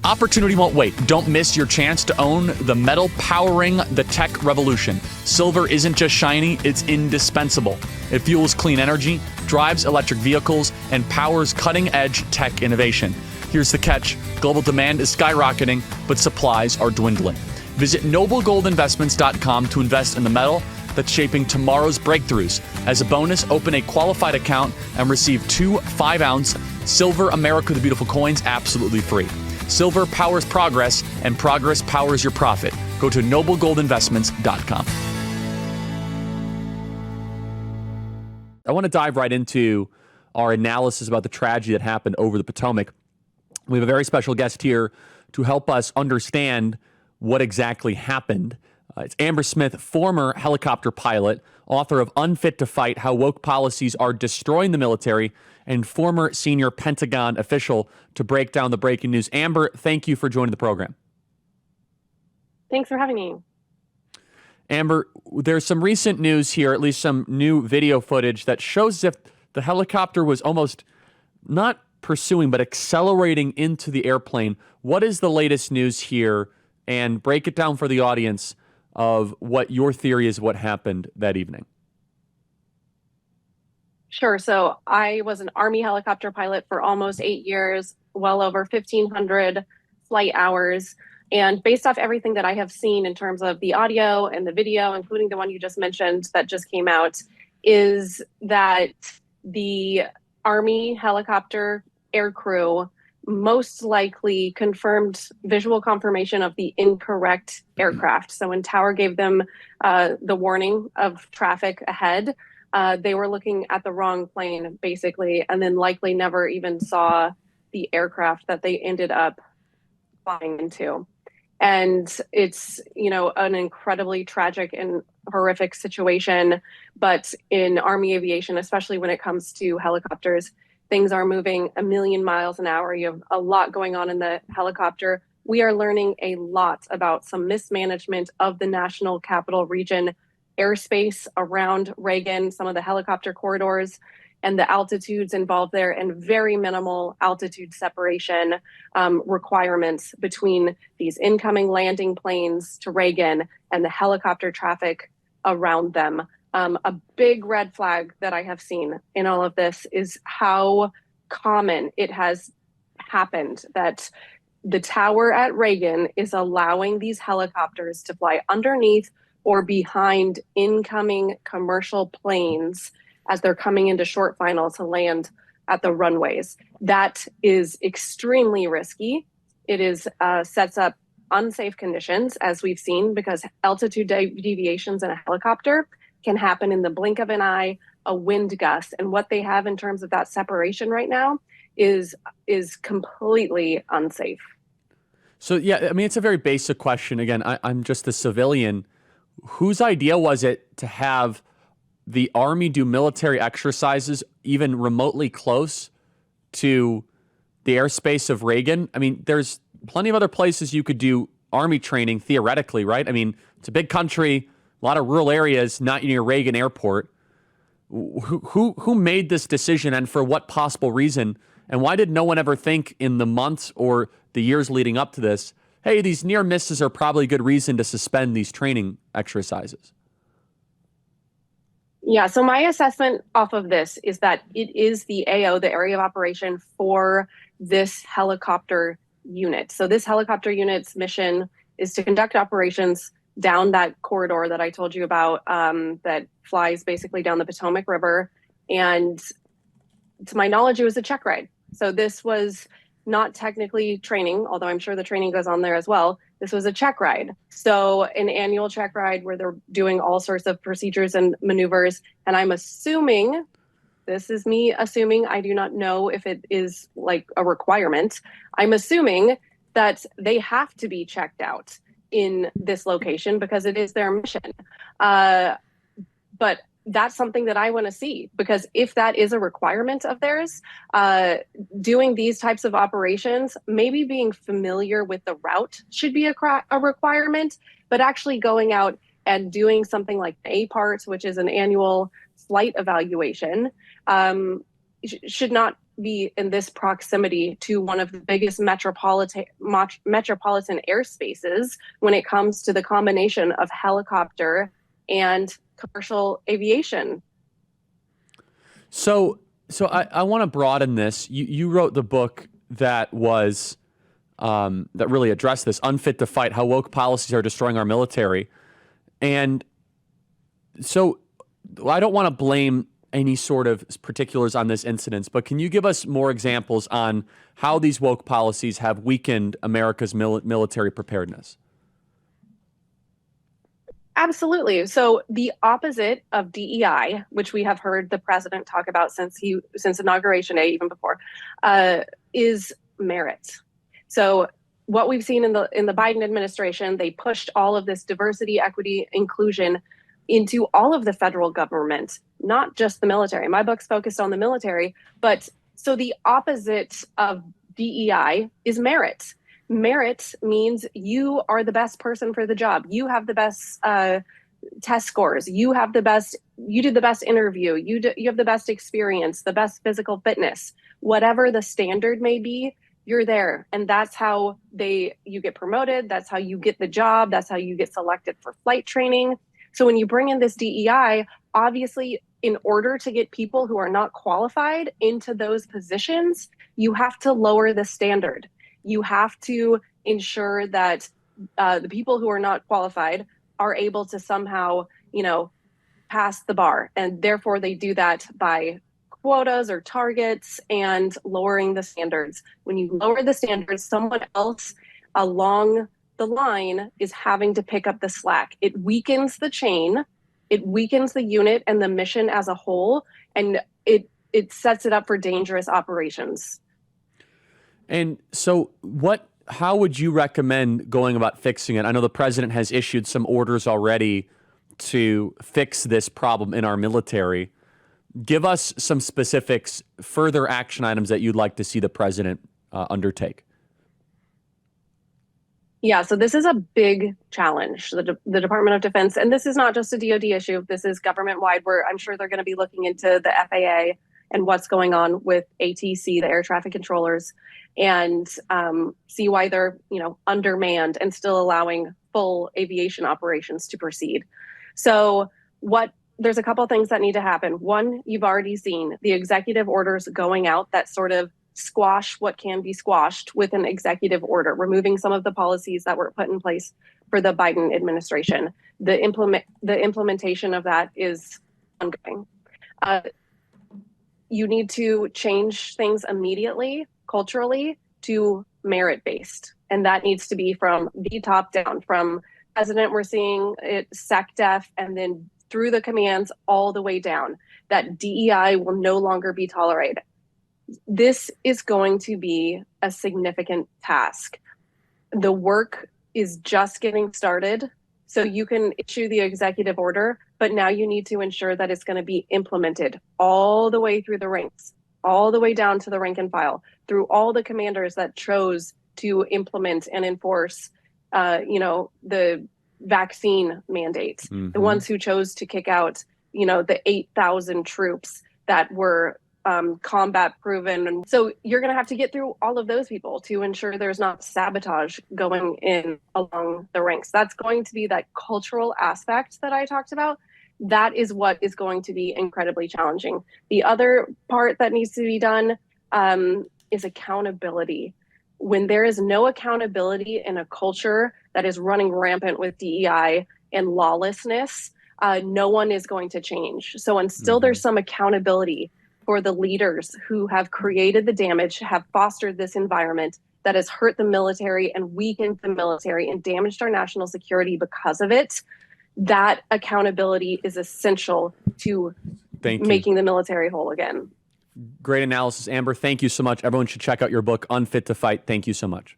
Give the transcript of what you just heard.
Opportunity won't wait. Don't miss your chance to own the metal powering the tech revolution. Silver isn't just shiny, it's indispensable. It fuels clean energy, drives electric vehicles, and powers cutting-edge tech innovation. Here's the catch. Global demand is skyrocketing, but supplies are dwindling. Visit noblegoldinvestments.com to invest in the metal that's shaping tomorrow's breakthroughs. As a bonus, open a qualified account and receive 2 5-ounce Silver America the Beautiful coins absolutely free. Silver powers progress, and progress powers your profit. Go to noblegoldinvestments.com. I want to dive right into our analysis about the tragedy that happened over the Potomac. We have a very special guest here to help us understand what exactly happened. It's Amber Smith, former helicopter pilot, author of Unfit to Fight, How Woke Policies Are Destroying the Military, and former senior Pentagon official to break down the breaking news. Amber, thank you for joining the program. Thanks for having me. Amber, there's some recent news here, at least some new video footage that shows as if the helicopter was almost not pursuing, but accelerating into the airplane. What is the latest news here? And break it down for the audience of what your theory is what happened that evening. Sure. So I was an Army helicopter pilot for almost 8 years, well over 1,500 flight hours. And based off everything that I have seen in terms of the audio and the video, including the one you just mentioned that just came out, is that the Army helicopter aircrew most likely confirmed visual confirmation of the incorrect aircraft. So when Tower gave them the warning of traffic ahead, they were looking at the wrong plane, basically, and then likely never even saw the aircraft that they ended up flying into. And it's, an incredibly tragic and horrific situation. But in Army aviation, especially when it comes to helicopters, things are moving a million miles an hour. You have a lot going on in the helicopter. We are learning a lot about some mismanagement of the National Capital Region airspace around Reagan, some of the helicopter corridors and the altitudes involved there, and very minimal altitude separation requirements between these incoming landing planes to Reagan and the helicopter traffic around them. A big red flag that I have seen in all of this is how common it has happened that the tower at Reagan is allowing these helicopters to fly underneath or behind incoming commercial planes as they're coming into short final to land at the runways. That is extremely risky. It is sets up unsafe conditions, as we've seen, because altitude deviations in a helicopter can happen in the blink of an eye, a wind gust. And what they have in terms of that separation right now is completely unsafe. So, yeah, I mean, it's a very basic question. Again, I'm just a civilian. Whose idea was it to have the Army do military exercises even remotely close to the airspace of Reagan? I mean, there's plenty of other places you could do Army training theoretically, right? I mean, it's a big country, a lot of rural areas, not near Reagan Airport. Who made this decision, and for what possible reason? And why did no one ever think in the months or the years leading up to this, hey, these near misses are probably a good reason to suspend these training exercises? Yeah, so my assessment off of this is that it is the AO, the area of operation for this helicopter unit. So this helicopter unit's mission is to conduct operations down that corridor that I told you about, that flies basically down the Potomac River. And to my knowledge, it was a check ride. So this was not technically training, although I'm sure the training goes on there as well. This was a check ride. So an annual check ride where they're doing all sorts of procedures and maneuvers. And I'm assuming, this is me assuming, I do not know if it is like a requirement. I'm assuming that they have to be checked out in this location because it is their mission. But that's something that I want to see, because if that is a requirement of theirs, doing these types of operations, maybe being familiar with the route should be a requirement, but actually going out and doing something like APART, which is an annual flight evaluation, should not be in this proximity to one of the biggest metropolitan airspaces when it comes to the combination of helicopter and commercial aviation. So I want to broaden this. You wrote the book that was that really addressed this, Unfit to Fight: How Woke Policies Are Destroying Our Military. And so I don't want to blame any sort of particulars on this incident, but can you give us more examples on how these woke policies have weakened America's military preparedness? Absolutely. So the opposite of DEI, which we have heard the president talk about since Inauguration Day, even before, is merit. So what we've seen in the Biden administration, they pushed all of this diversity, equity, inclusion into all of the federal government, not just the military. My book's focused on the military, but so the opposite of DEI is merit. Merit means you are the best person for the job. You have the best test scores. You did the best interview. You have the best experience, the best physical fitness. Whatever the standard may be, you're there. And that's how you get promoted. That's how you get the job. That's how you get selected for flight training. So when you bring in this DEI, obviously, in order to get people who are not qualified into those positions, you have to lower the standard. You have to ensure that the people who are not qualified are able to somehow, pass the bar. And therefore, they do that by quotas or targets and lowering the standards. When you lower the standards, someone else along the line is having to pick up the slack. It weakens the chain, it weakens the unit and the mission as a whole, and it sets it up for dangerous operations. And so how would you recommend going about fixing it? I know the president has issued some orders already to fix this problem in our military. Give us some specifics, further action items that you'd like to see the president undertake. Yeah, so this is a big challenge, the Department of Defense, and this is not just a DoD issue. This is government-wide, where I'm sure they're going to be looking into the FAA and what's going on with ATC, the air traffic controllers, and see why they're undermanned and still allowing full aviation operations to proceed. So there's a couple of things that need to happen. One, you've already seen the executive orders going out that sort of squash what can be squashed with an executive order, removing some of the policies that were put in place for the Biden administration. The implementation of that is ongoing. You need to change things immediately, culturally, to merit-based. And that needs to be from the top down. From president, we're seeing it SecDef, and then through the commands all the way down, that DEI will no longer be tolerated. This is going to be a significant task. The work is just getting started. So you can issue the executive order, but now you need to ensure that it's going to be implemented all the way through the ranks, all the way down to the rank and file, through all the commanders that chose to implement and enforce, the vaccine mandates, the ones who chose to kick out, the 8,000 troops that were combat proven. And so you're going to have to get through all of those people to ensure there's not sabotage going in along the ranks. That's going to be that cultural aspect that I talked about. That is what is going to be incredibly challenging. The other part that needs to be done is accountability. When there is no accountability in a culture that is running rampant with DEI and lawlessness, no one is going to change. So until there's some accountability for the leaders who have created the damage, have fostered this environment that has hurt the military and weakened the military and damaged our national security because of it, that accountability is essential to making the military whole again. Great analysis, Amber. Thank you so much. Everyone should check out your book, Unfit to Fight. Thank you so much.